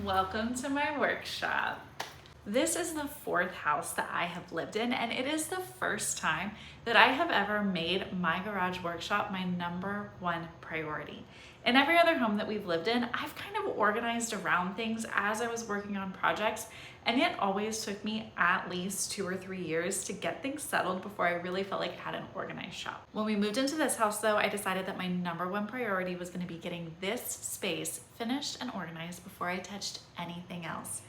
Welcome to my workshop. This is the fourth house that I have lived in, and it is the first time that I have ever made my garage workshop my number one priority. In every other home that we've lived in, I've kind of organized around things as I was working on projects, and it always took me at least 2 or 3 years to get things settled before I really felt like I had an organized shop. When we moved into this house though, I decided that my number one priority was going to be getting this space finished and organized before I touched anything else.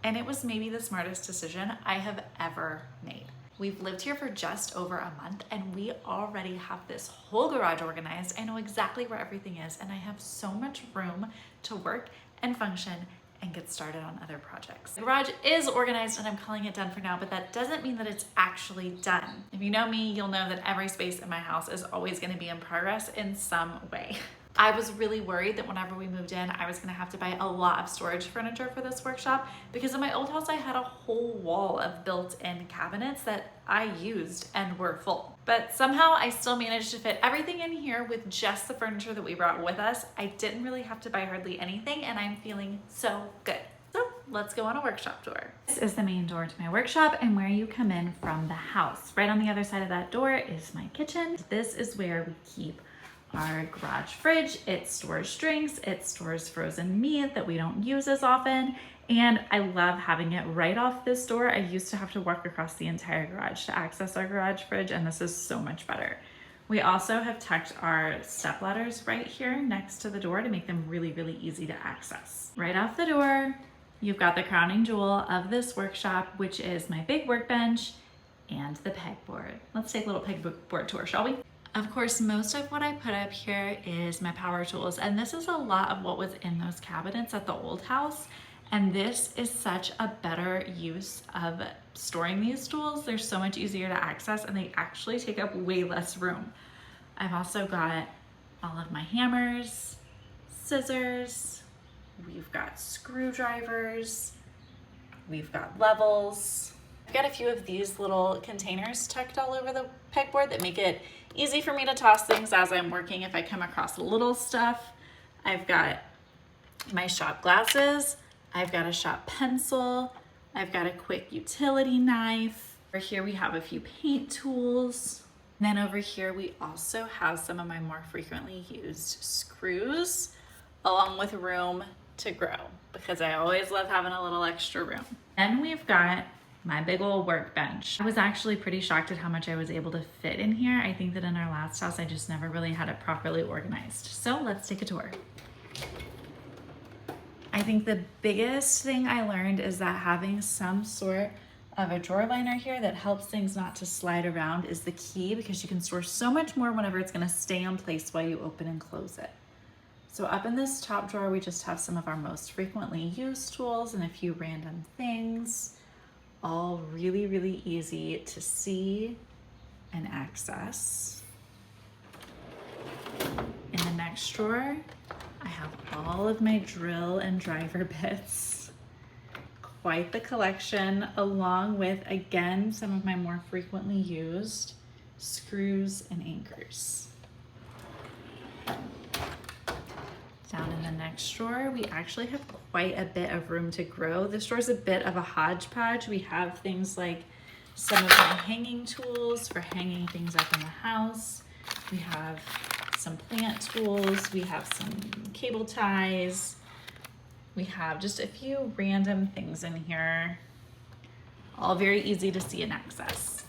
And it was maybe the smartest decision I have ever made. We've lived here for just over a month and we already have this whole garage organized. I know exactly where everything is and I have so much room to work and function and get started on other projects. The garage is organized and I'm calling it done for now, but that doesn't mean that it's actually done. If you know me, you'll know that every space in my house is always going to be in progress in some way. I was really worried that whenever we moved in, I was gonna have to buy a lot of storage furniture for this workshop because in my old house, I had a whole wall of built-in cabinets that I used and were full. But somehow I still managed to fit everything in here with just the furniture that we brought with us. I didn't really have to buy hardly anything and I'm feeling so good. So let's go on a workshop tour. This is the main door to my workshop and where you come in from the house. Right on the other side of that door is my kitchen. This is where we keep our garage fridge. It stores drinks, it stores frozen meat that we don't use as often, and I love having it right off this door. I used to have to walk across the entire garage to access our garage fridge, and this is so much better. We also have tucked our step ladders right here next to the door to make them really, really easy to access. Right off the door, you've got the crowning jewel of this workshop, which is my big workbench and the pegboard. Let's take a little pegboard tour, shall we? Of course, most of what I put up here is my power tools, and this is a lot of what was in those cabinets at the old house, and this is such a better use of storing these tools. They're so much easier to access, and they actually take up way less room. I've also got all of my hammers, scissors, we've got screwdrivers, we've got levels. I've got a few of these little containers tucked all over the pegboard that make it easy for me to toss things as I'm working if I come across little stuff. I've got my shop glasses, I've got a shop pencil, I've got a quick utility knife. Over here we have a few paint tools. And then over here we also have some of my more frequently used screws along with room to grow because I always love having a little extra room. Then we've got my big old workbench. I was actually pretty shocked at how much I was able to fit in here. I think that in our last house, I just never really had it properly organized. So let's take a tour. I think the biggest thing I learned is that having some sort of a drawer liner here that helps things not to slide around is the key because you can store so much more whenever it's gonna stay in place while you open and close it. So up in this top drawer, we just have some of our most frequently used tools and a few random things. All really, really easy to see and access. In the next drawer, I have all of my drill and driver bits. Quite the collection, along with, again, some of my more frequently used screws and anchors. Down in the next drawer, we actually have quite a bit of room to grow. This drawer is a bit of a hodgepodge. We have things like some of my hanging tools for hanging things up in the house. We have some plant tools. We have some cable ties. We have just a few random things in here, all very easy to see and access.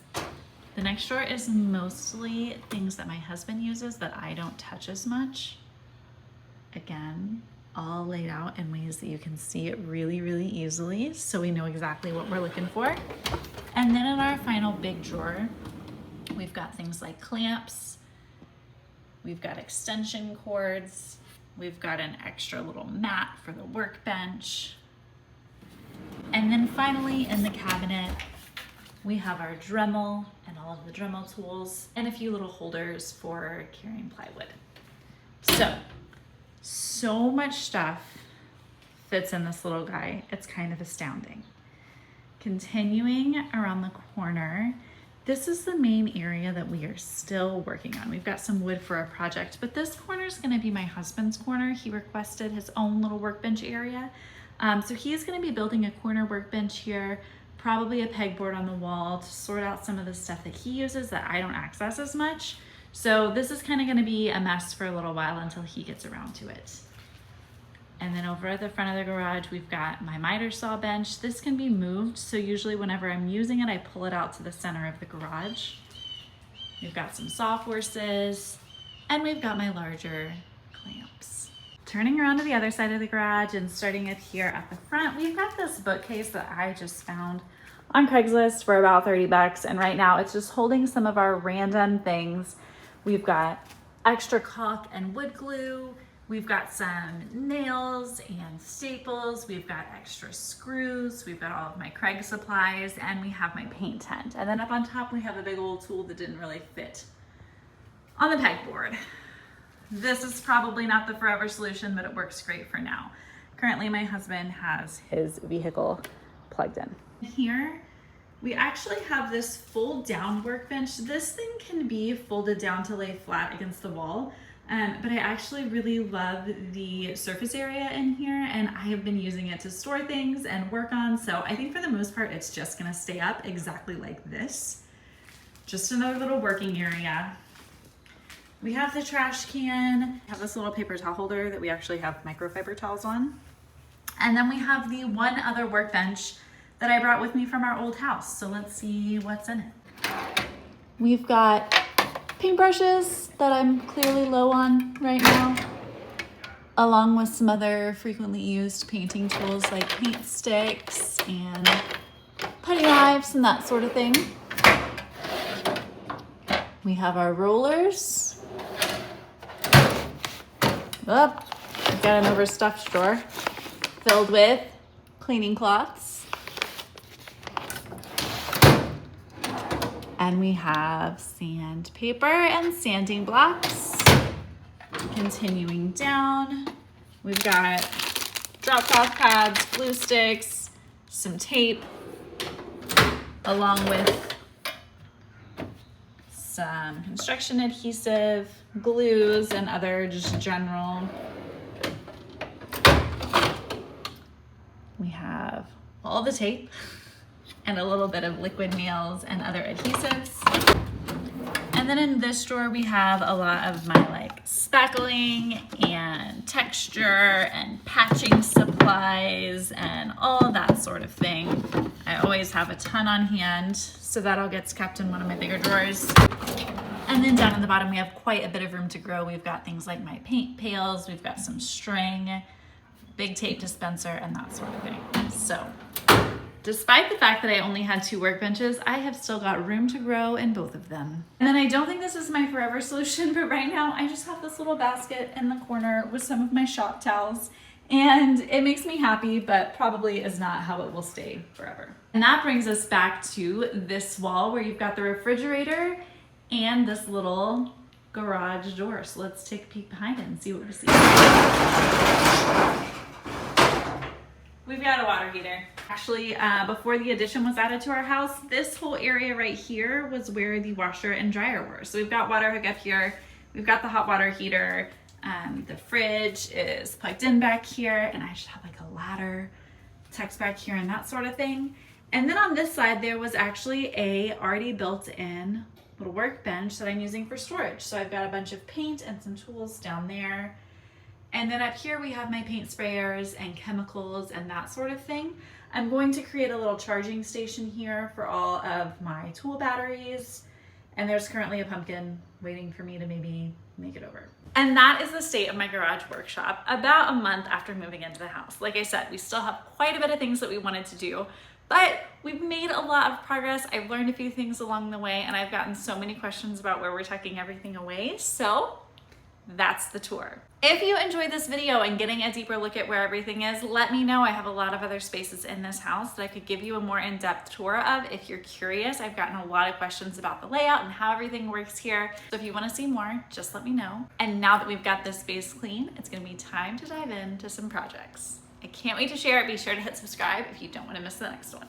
The next drawer is mostly things that my husband uses that I don't touch as much. Again, all laid out in ways that you can see it really, really easily so we know exactly what we're looking for. And then in our final big drawer, we've got things like clamps, we've got extension cords, we've got an extra little mat for the workbench. And then finally in the cabinet, we have our Dremel and all of the Dremel tools and a few little holders for carrying plywood. So much stuff fits in this little guy. It's kind of astounding. Continuing around the corner, this is the main area that we are still working on. We've got some wood for a project, but this corner is going to be my husband's corner. He requested his own little workbench area. So he's gonna be building a corner workbench here, probably a pegboard on the wall to sort out some of the stuff that he uses that I don't access as much. So this is kind of gonna be a mess for a little while until he gets around to it. And then over at the front of the garage, we've got my miter saw bench. This can be moved, so usually whenever I'm using it, I pull it out to the center of the garage. We've got some sawhorses, and we've got my larger clamps. Turning around to the other side of the garage and starting it here at the front, we've got this bookcase that I just found on Craigslist for about 30 bucks. And right now it's just holding some of our random things. We've got extra caulk and wood glue. We've got some nails and staples. We've got extra screws. We've got all of my Craig supplies, and we have my paint tent. And then up on top, we have a big old tool that didn't really fit on the pegboard. This is probably not the forever solution, but it works great for now. Currently, my husband has his vehicle plugged in. Here, we actually have this fold down workbench. This thing can be folded down to lay flat against the wall. But I actually really love the surface area in here, and I have been using it to store things and work on. So I think for the most part, it's just gonna stay up exactly like this. Just another little working area. We have the trash can. We have this little paper towel holder that we actually have microfiber towels on. And then we have the one other workbench that I brought with me from our old house. So let's see what's in it. We've got paintbrushes that I'm clearly low on right now, along with some other frequently used painting tools like paint sticks and putty knives and that sort of thing. We have our rollers. Oh, we've got an overstuffed drawer filled with cleaning cloths. And we have sandpaper and sanding blocks. Continuing down, we've got drop cloth pads, glue sticks, some tape, along with some construction adhesive, glues, and other just general. We have all the tape and a little bit of liquid nails and other adhesives. And then in this drawer, we have a lot of my like spackling and texture and patching supplies and all of that sort of thing. I always have a ton on hand, so that all gets kept in one of my bigger drawers. And then down at the bottom, we have quite a bit of room to grow. We've got things like my paint pails, we've got some string, big tape dispenser, and that sort of thing. So, despite the fact that I only had 2 workbenches, I have still got room to grow in both of them. And then I don't think this is my forever solution, but right now I just have this little basket in the corner with some of my shop towels, and it makes me happy, but probably is not how it will stay forever. And that brings us back to this wall where you've got the refrigerator and this little garage door. So let's take a peek behind it and see what we see. We've got a water heater. Actually, before the addition was added to our house, this whole area right here was where the washer and dryer were. So we've got water hookup here. We've got the hot water heater. The fridge is plugged in back here, and I just have like a ladder tucked back here and that sort of thing. And then on this side, there was actually a already built-in little workbench that I'm using for storage. So I've got a bunch of paint and some tools down there. And then up here we have my paint sprayers and chemicals and that sort of thing. I'm going to create a little charging station here for all of my tool batteries. And there's currently a pumpkin waiting for me to maybe make it over. And that is the state of my garage workshop about a month after moving into the house. Like I said, we still have quite a bit of things that we wanted to do, but we've made a lot of progress. I've learned a few things along the way, and I've gotten so many questions about where we're tucking everything away. So that's the tour. If you enjoyed this video and getting a deeper look at where everything is, let me know. I have a lot of other spaces in this house that I could give you a more in-depth tour of if you're curious. I've gotten a lot of questions about the layout and how everything works here. So if you want to see more, just let me know. And now that we've got this space clean, it's going to be time to dive into some projects. I can't wait to share it. Be sure to hit subscribe if you don't want to miss the next one.